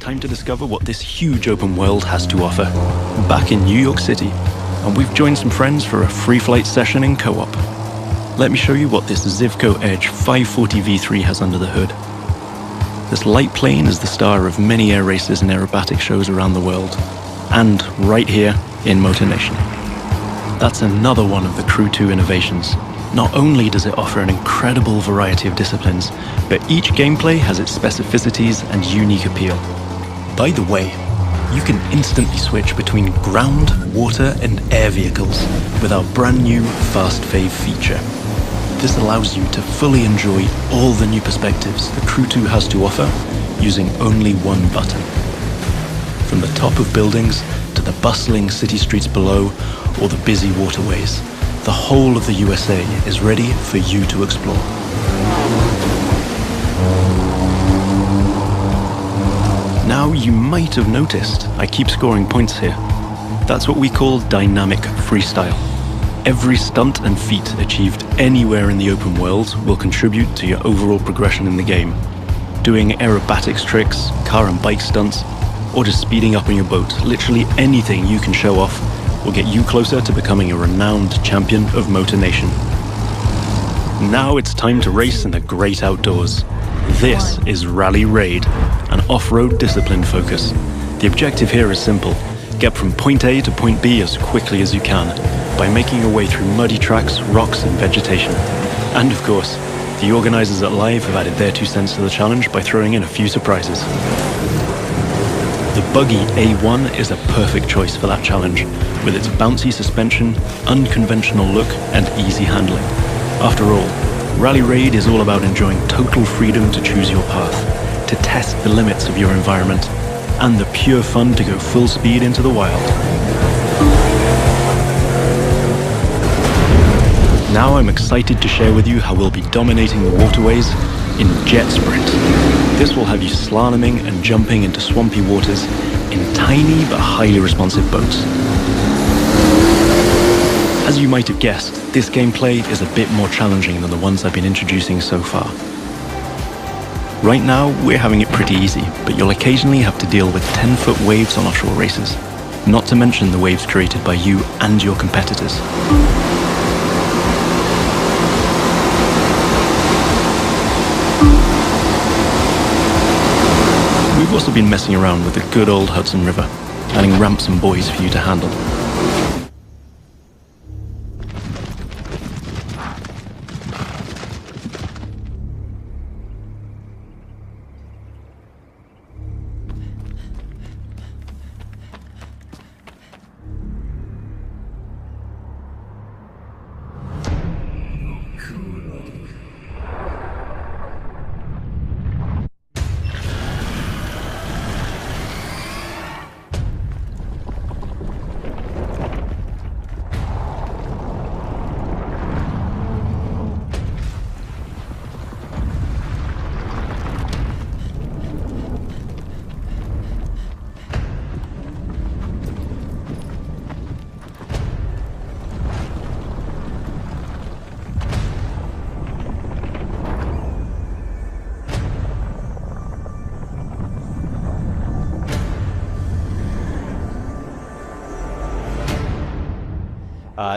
time to discover what this huge open world has to offer. Back in New York City, and we've joined some friends for a free flight session in co-op. Let me show you what this Zivco Edge 540 V3 has under the hood. This light plane is the star of many air races and aerobatic shows around the world, and right here in Motor Nation. That's another one of the Crew 2 innovations. Not only does it offer an incredible variety of disciplines, but each gameplay has its specificities and unique appeal. By the way, you can instantly switch between ground, water, and air vehicles with our brand new Fast Fave feature. This allows you to fully enjoy all the new perspectives the Crew 2 has to offer using only one button. From the top of buildings to the bustling city streets below or the busy waterways, the whole of the USA is ready for you to explore. Now you might have noticed I keep scoring points here. That's what we call dynamic freestyle. Every stunt and feat achieved anywhere in the open world will contribute to your overall progression in the game. Doing aerobatics tricks, car and bike stunts, or just speeding up on your boat, literally anything you can show off will get you closer to becoming a renowned champion of Motor Nation. Now it's time to race in the great outdoors. This is Rally Raid, an off-road discipline focus. The objective here is simple. Get from point A to point B as quickly as you can by making your way through muddy tracks, rocks and vegetation. And of course, the organizers at Live have added their 2 cents to the challenge by throwing in a few surprises. The Buggy A1 is a perfect choice for that challenge, with its bouncy suspension, unconventional look and easy handling. After all, Rally Raid is all about enjoying total freedom to choose your path, to test the limits of your environment, and the pure fun to go full speed into the wild. Now I'm excited to share with you how we'll be dominating the waterways in Jet Sprint. This will have you slaloming and jumping into swampy waters in tiny but highly responsive boats. As you might have guessed, this gameplay is a bit more challenging than the ones I've been introducing so far. Right now, we're having it pretty easy, but you'll occasionally have to deal with 10-foot waves on offshore races, not to mention the waves created by you and your competitors. We've also been messing around with the good old Hudson River, adding ramps and buoys for you to handle.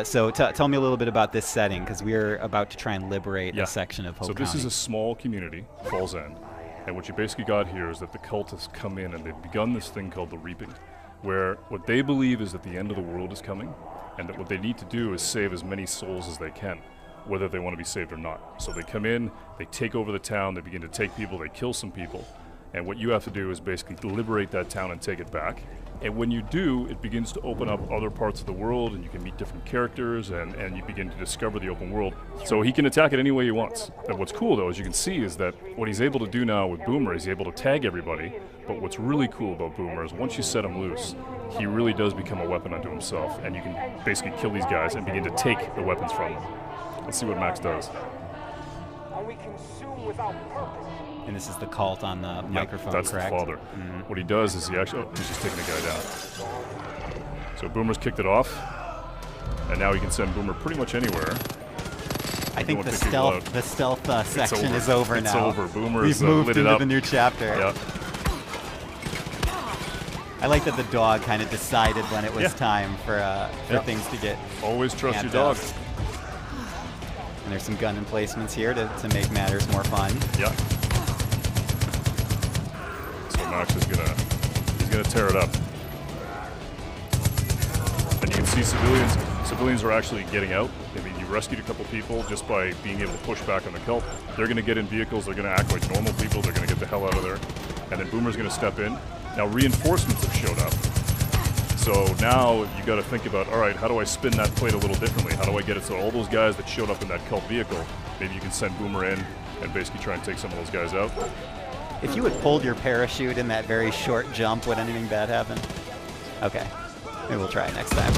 So tell me a little bit about this setting, because we're about to try and liberate a section of Hope So this County. is a small community, Falls End, and what you basically got here is that the cultists come in and they've begun this thing called the Reaping, where what they believe is that the end of the world is coming, and that what they need to do is save as many souls as they can, whether they want to be saved or not. So they come in, they take over the town, they begin to take people, they kill some people, and what you have to do is basically liberate that town and take it back. And when you do, it begins to open up other parts of the world, and you can meet different characters, and you begin to discover the open world. So he can attack it any way he wants. And what's cool, though, as you can see, is that what he's able to do now with Boomer is he's able to tag everybody. But what's really cool about Boomer is once you set him loose, he really does become a weapon unto himself, and you can basically kill these guys and begin to take the weapons from them. Let's see what Max does. And we consume without purpose. And this is the cult on the microphone, that's correct? the father. What he does is he actually, he's just taking the guy down. So Boomer's kicked it off, and now he can send Boomer pretty much anywhere. I think the stealth section is over now. It's over. Boomer's We've moved lit it into up. the new chapter. Yeah. I like that the dog kind of decided when it was time for things to get Always trust your amped dog. up. And there's some gun emplacements here to make matters more fun. Yeah. So Max is he's gonna tear it up. And you can see civilians are actually getting out. I mean, you rescued a couple people just by being able to push back on the cult. They're gonna get in vehicles, they're gonna act like normal people, they're gonna get the hell out of there. And then Boomer's gonna step in. Now reinforcements have showed up. So now you gotta think about, all right, how do I spin that plate a little differently? How do I get it so all those guys that showed up in that cult vehicle, maybe you can send Boomer in and basically try and take some of those guys out. If you had pulled your parachute in that very short jump, would anything bad happen? Okay. Maybe we'll try it next time.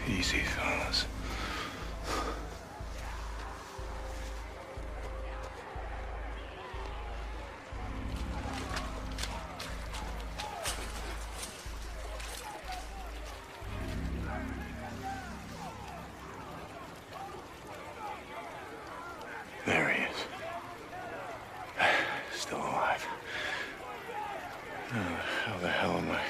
Easy, fellas. There he is. Still alive. How the hell am I?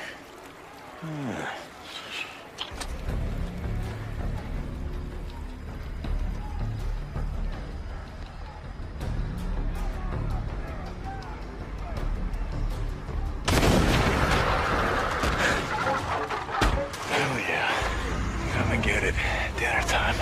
Get it. Dinner time.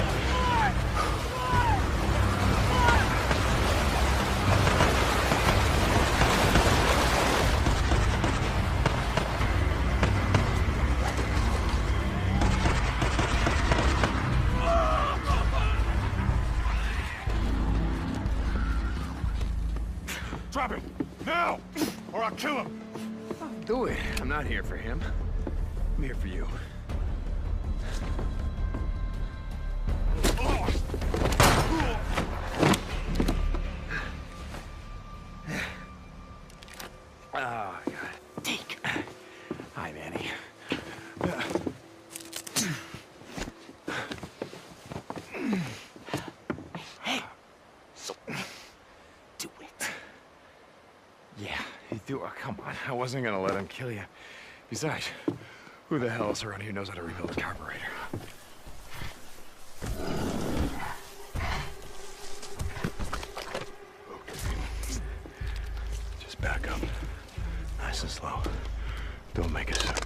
Drop him! Now! Or I'll kill him! Do it. I'm not here for him. I'm here for you. Oh, God. Deke. Hi, Manny. Hey. So, do it. Yeah, you do. Oh, come on. I wasn't gonna let him kill you. Besides, who the hell else around here knows how to rebuild a carburetor? Back up. Nice and slow. Don't make a sound.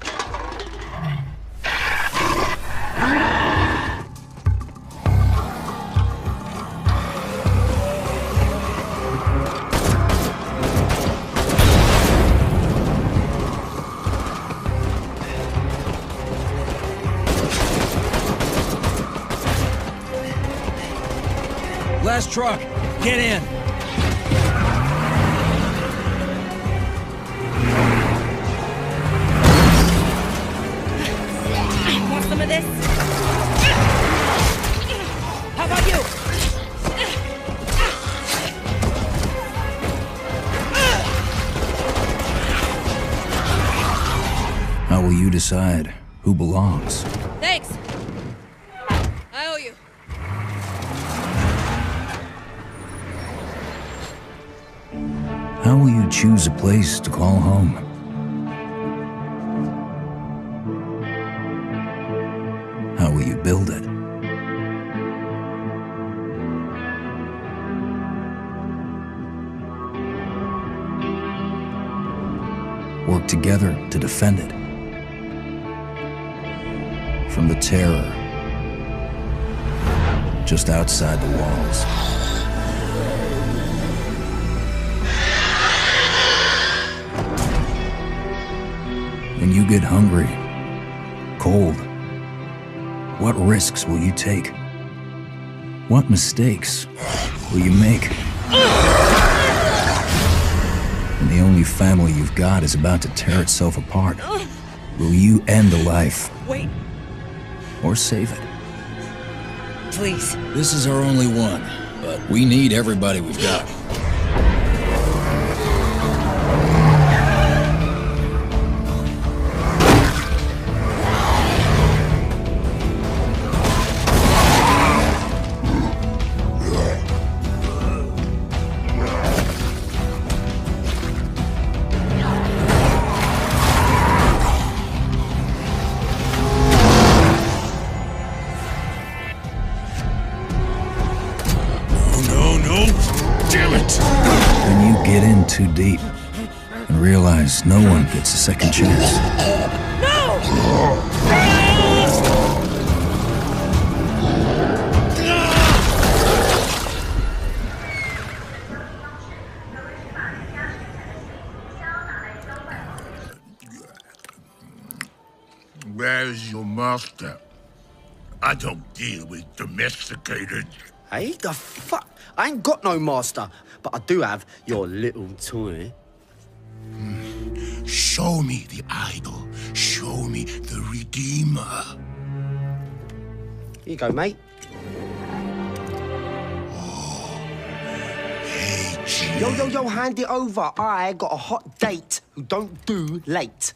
Last truck, get in. Some of this? How about you? How will you decide who belongs? Thanks. I owe you. How will you choose a place to call home? How will you build it? Work together to defend it. From the terror just outside the walls. When you get hungry, cold, what risks will you take? What mistakes will you make? When the only family you've got is about to tear itself apart, will you end a life? Wait. Or save it? Please. This is our only one, but but we need everybody we've got. Get in too deep and realize no one gets a second chance. Where's your master? I don't deal with domesticated. Hey, the fuck? I ain't got no master, but I do have your little toy. Show me the idol. Show me the Redeemer. Here you go, mate. Hey, G. Yo, hand it over. I got a hot date who don't do late.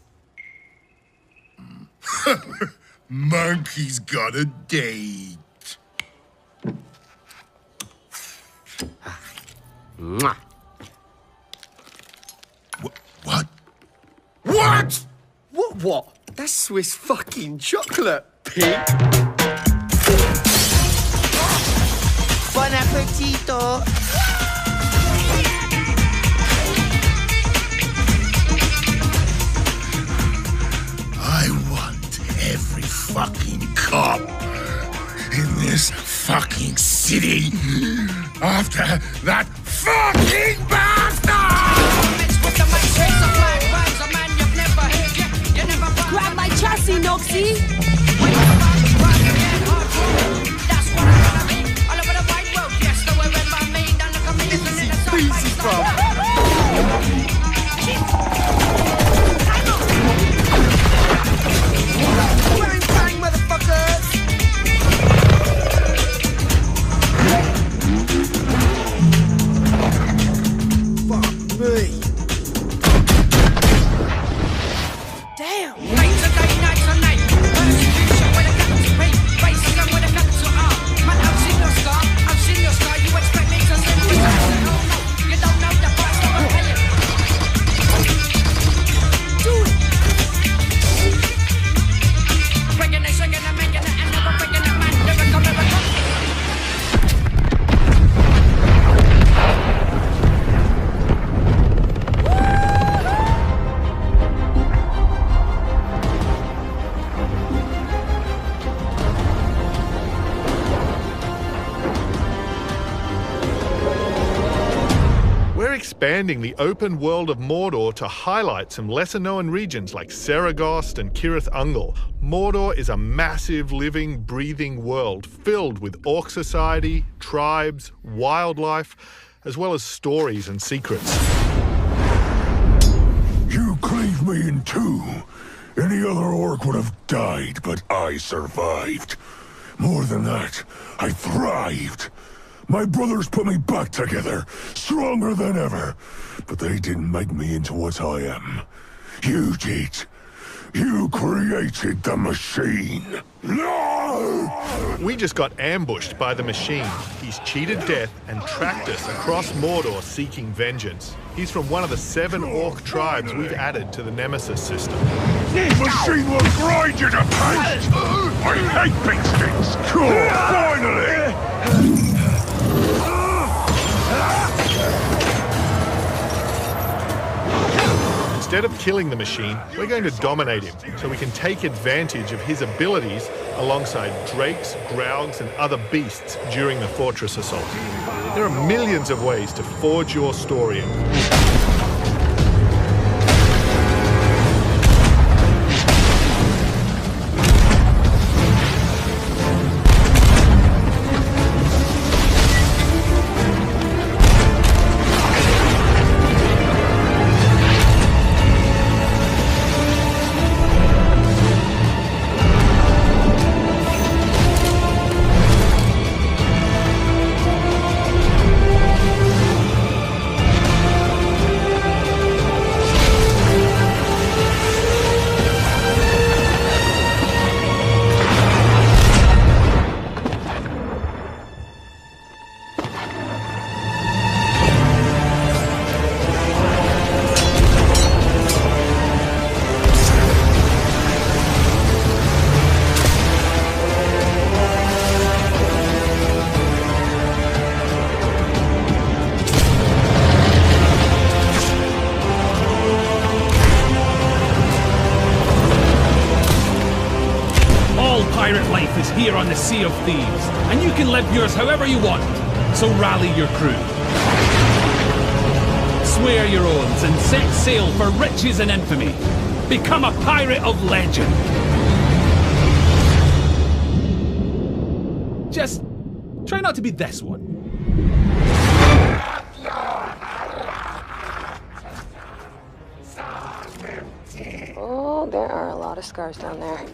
Monkey's got a date. Mwah. What? What? What? That's Swiss fucking chocolate, pig. Bon appetito. I want every fucking cop in this fucking city after that fucking bastard! Grab my chassis, Noxie! Easy, bro. Bang, bang, motherfuckers! Fuck me. Damn! Expanding the open world of Mordor to highlight some lesser-known regions like Saragost and Cirith Ungol. Mordor is a massive, living, breathing world filled with orc society, tribes, wildlife, as well as stories and secrets. You cleaved me in two. Any other orc would have died, but I survived. More than that, I thrived. My brothers put me back together, stronger than ever. But they didn't make me into what I am. You did. You created the machine. No! We just got ambushed by the machine. He's cheated death and tracked us across Mordor seeking vengeance. He's from one of the 7 orc tribes we've added to the Nemesis system. This machine will grind you to paste! I hate big sticks! Cool, finally! Instead of killing the machine, we're going to dominate him so we can take advantage of his abilities alongside drakes, graugs, and other beasts during the fortress assault. There are millions of ways to forge your story. on the Sea of Thieves, and you can live yours however you want. So rally your crew. Swear your oaths and set sail for riches and infamy. Become a pirate of legend. Just try not to be this one. Oh, there are a lot of scars down there.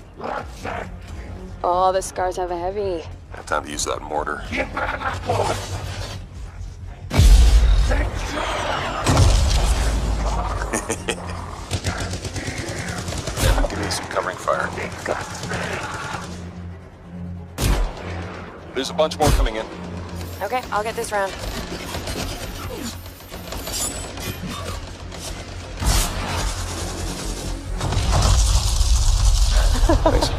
Oh, the scars have a heavy. Time to use that mortar. Give me some covering fire. There's a bunch more coming in. Okay, I'll get this round. Thanks.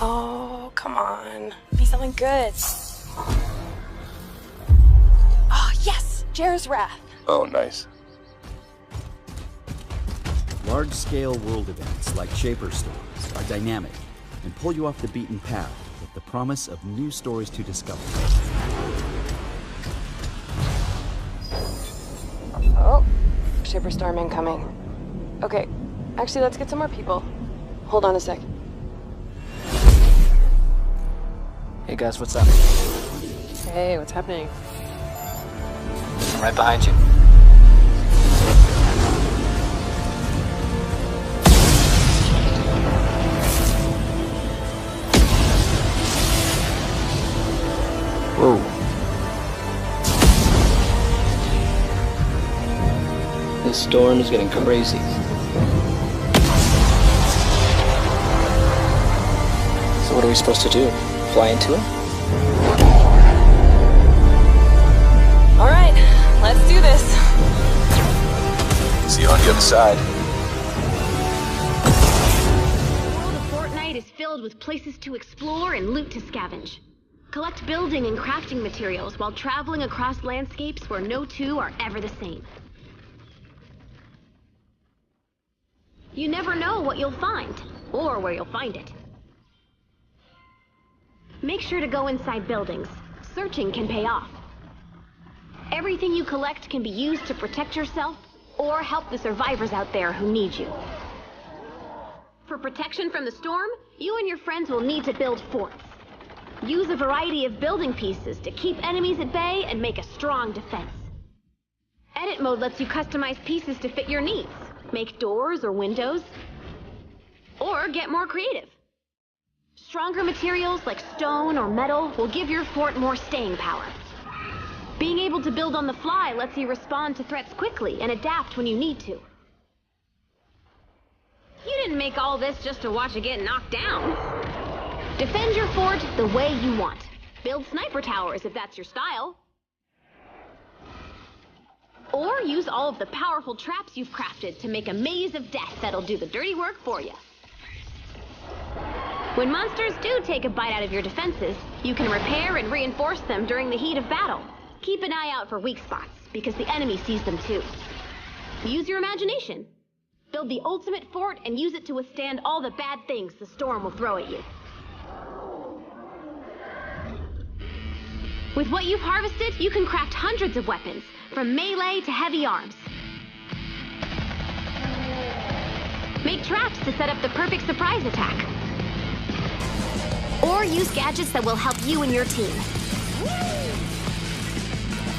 Oh, come on. Be something good. Oh, yes! Jar's Wrath. Oh, nice. Large-scale world events like Shaper Storms are dynamic and pull you off the beaten path with the promise of new stories to discover. Oh, Shaper Storm incoming. Okay, actually, let's get some more people. Hold on a sec. Hey guys, what's up? Hey, what's happening? I'm right behind you. Whoa. This storm is getting crazy. So what are we supposed to do? Fly into him? All right, let's do this. See you on the other side. The world of Fortnite is filled with places to explore and loot to scavenge. Collect building and crafting materials while traveling across landscapes where no two are ever the same. You never know what you'll find, or where you'll find it. Make sure to go inside buildings. Searching can pay off. Everything you collect can be used to protect yourself or help the survivors out there who need you. For protection from the storm, you and your friends will need to build forts. Use a variety of building pieces to keep enemies at bay and make a strong defense. Edit mode lets you customize pieces to fit your needs. Make doors or windows, or get more creative. Stronger materials like stone or metal will give your fort more staying power. Being able to build on the fly lets you respond to threats quickly and adapt when you need to. You didn't make all this just to watch it get knocked down. Defend your fort the way you want. Build sniper towers if that's your style. Or use all of the powerful traps you've crafted to make a maze of death that'll do the dirty work for you. When monsters do take a bite out of your defenses, you can repair and reinforce them during the heat of battle. Keep an eye out for weak spots, because the enemy sees them too. Use your imagination. Build the ultimate fort and use it to withstand all the bad things the storm will throw at you. With what you've harvested, you can craft hundreds of weapons, from melee to heavy arms. Make traps to set up the perfect surprise attack. Or use gadgets that will help you and your team.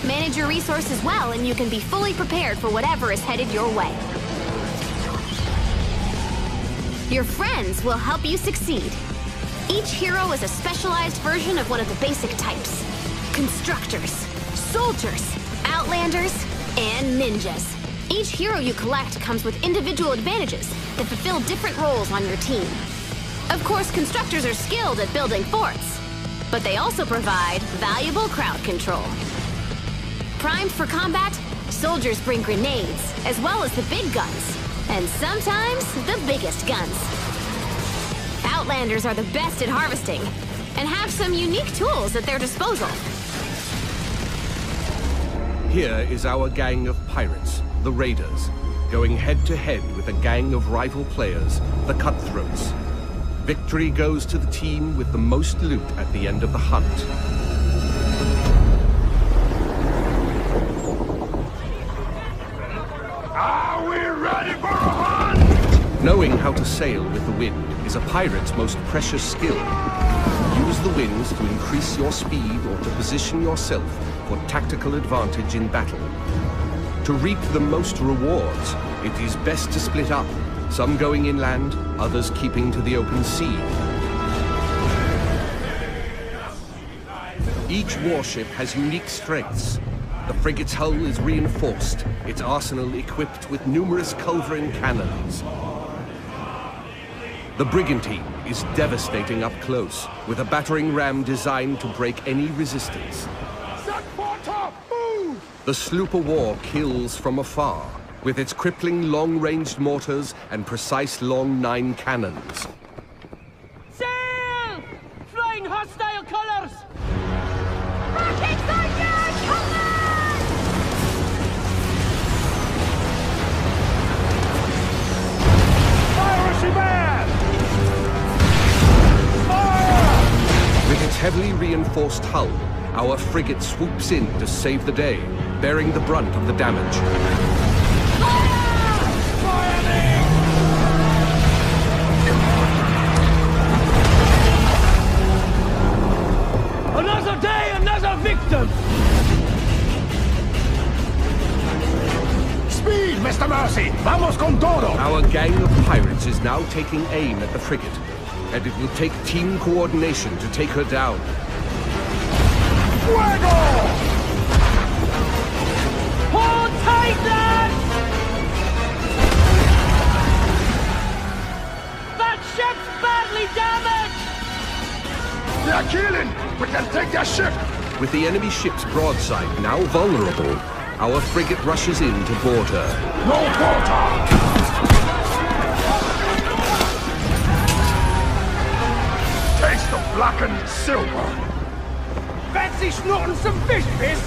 Manage your resources well and you can be fully prepared for whatever is headed your way. Your friends will help you succeed. Each hero is a specialized version of one of the basic types. Constructors, soldiers, outlanders, and ninjas. Each hero you collect comes with individual advantages that fulfill different roles on your team. Of course, constructors are skilled at building forts, but they also provide valuable crowd control. Primed for combat, soldiers bring grenades, as well as the big guns, and sometimes the biggest guns. Outlanders are the best at harvesting, and have some unique tools at their disposal. Here is our gang of pirates, the Raiders, going head-to-head with a gang of rival players, the Cutthroats. Victory goes to the team with the most loot at the end of the hunt. Are we ready for a hunt? Knowing how to sail with the wind is a pirate's most precious skill. Use the winds to increase your speed or to position yourself for tactical advantage in battle. To reap the most rewards, it is best to split up, some going inland, others keeping to the open sea. Each warship has unique strengths. The frigate's hull is reinforced, its arsenal equipped with numerous culverin cannons. The brigantine is devastating up close, with a battering ram designed to break any resistance. The sloop of war kills from afar, with its crippling long-ranged mortars and precise long 9 cannons. Sail! Flying hostile colors! Rockets on your colors! Piracy man! With its heavily reinforced hull, our frigate swoops in to save the day, bearing the brunt of the damage. Another day, another victim! Speed, Mr. Mercy! Vamos con todo! Our gang of pirates is now taking aim at the frigate, and it will take team coordination to take her down. Fuego! Hold tight, lads! That ship's badly damaged! They're killing! We can take their ship! With the enemy ship's broadside now vulnerable, our frigate rushes in to board her. No quarter! Taste the blackened silver! Fancy snorting some fish, miss?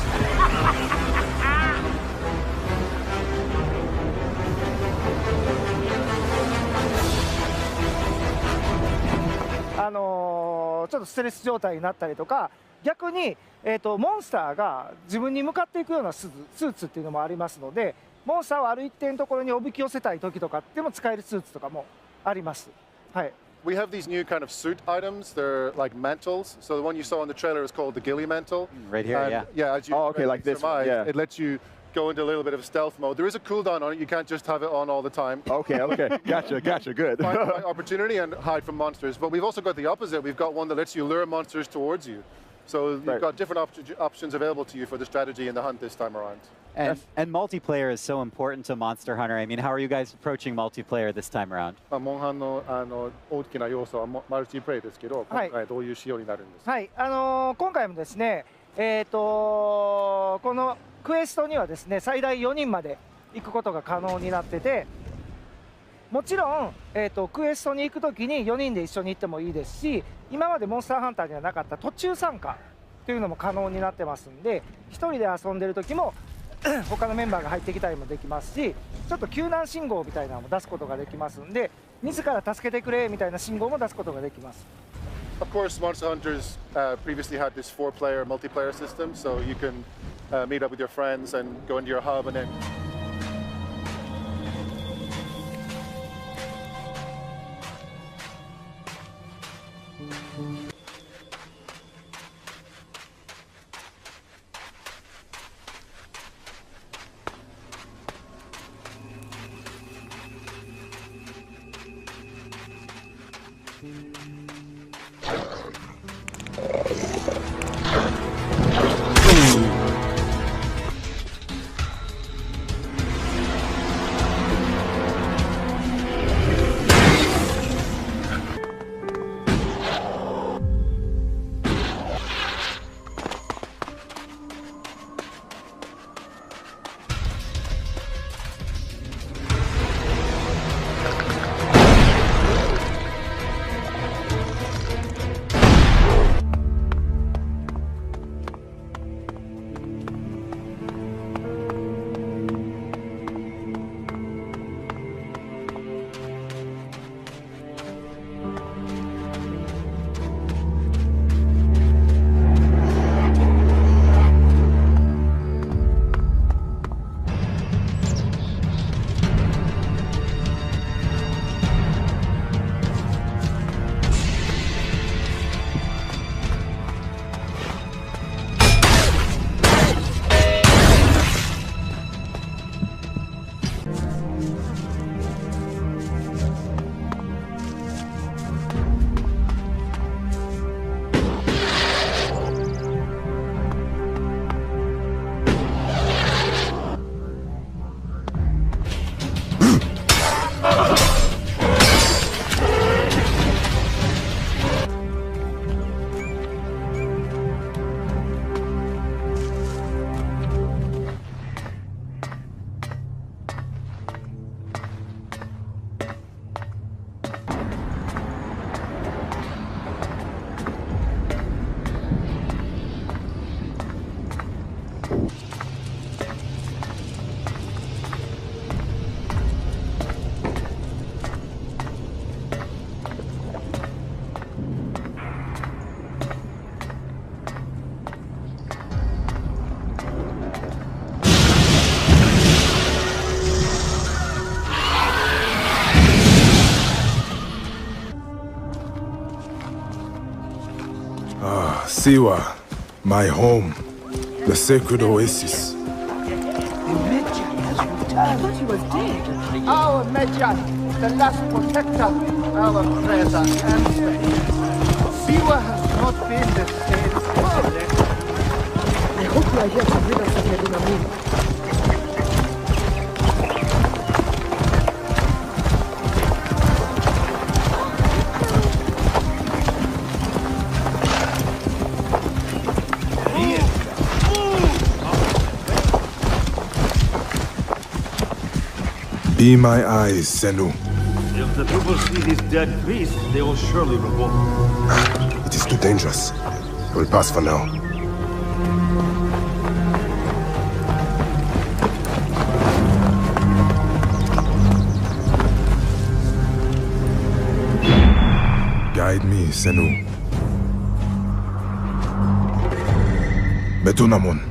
ちょっとステレス状態になったりとか、逆に、モンスターが自分に向かっていくようなスーツっていうのもありますので、モンスターをある一定のところにおびき寄せたい時とかっても使えるスーツとかもあります。はい。We have these new kind of suit items. They're like mantles. So the one you saw in the trailer is called the ghillie mantle. Right here, and, yeah. Yeah, as you like this one, yeah. It lets you go into a little bit of stealth mode. There is a cooldown on it. You can't just have it on all the time. Okay, gotcha, good. Find the right opportunity and hide from monsters. But we've also got the opposite. We've got one that lets you lure monsters towards you. So you've got different options available to you for the strategy and the hunt this time around. And multiplayer is so important to Monster Hunter. I mean, how are you guys approaching multiplayer this time around? モンハンの大きな要素はマルチプレイですけど、今回どういう仕様になるんですか？はい、今回もですね、このクエストにはですね、最大4人まで行くことが可能になってて、もちろん、クエストに行くときに4人で一緒に行ってもいいですし、今までモンスターハンターにはなかった途中参加というのも可能になってますんで、1人で遊んでる時も他のメンバーが入ってきたりもできますし、ちょっと救難信号みたいなのも出すことができますんで、自ら助けてくれみたいな信号も出すことができます。Of course, Monster Hunters previously had this 4-player multiplayer system, so you can meet up with your friends and go into your hub and then. Siwa, my home, the sacred oasis. I thought he was dead. Our Medjay, the last protector, our treasure and strength. Siwa has not been the same since then. I hope you are here to rid us of Medunamini. Be my eyes, Senu. If the people see this dead priest, they will surely revolt. It is too dangerous. I will pass for now. Guide me, Senu. Betunamon.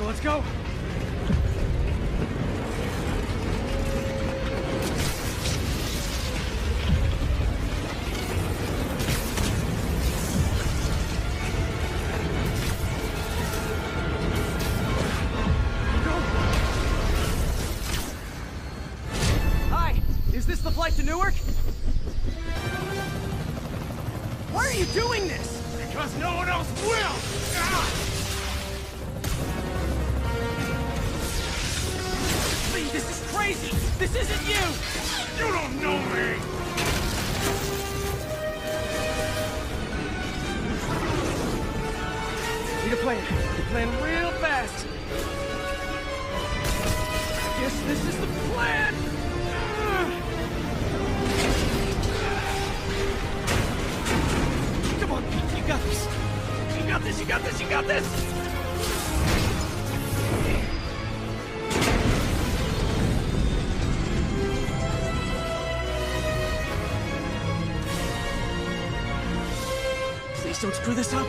Let's go. Hi, is this the flight to Newark? Why are you doing this? Because no one else will! This is crazy! This isn't you! You don't know me! Need a plan. Plan real fast. I guess this is the plan! Come on, Pete, you got this! You got this, you got this, you got this! Don't screw this up.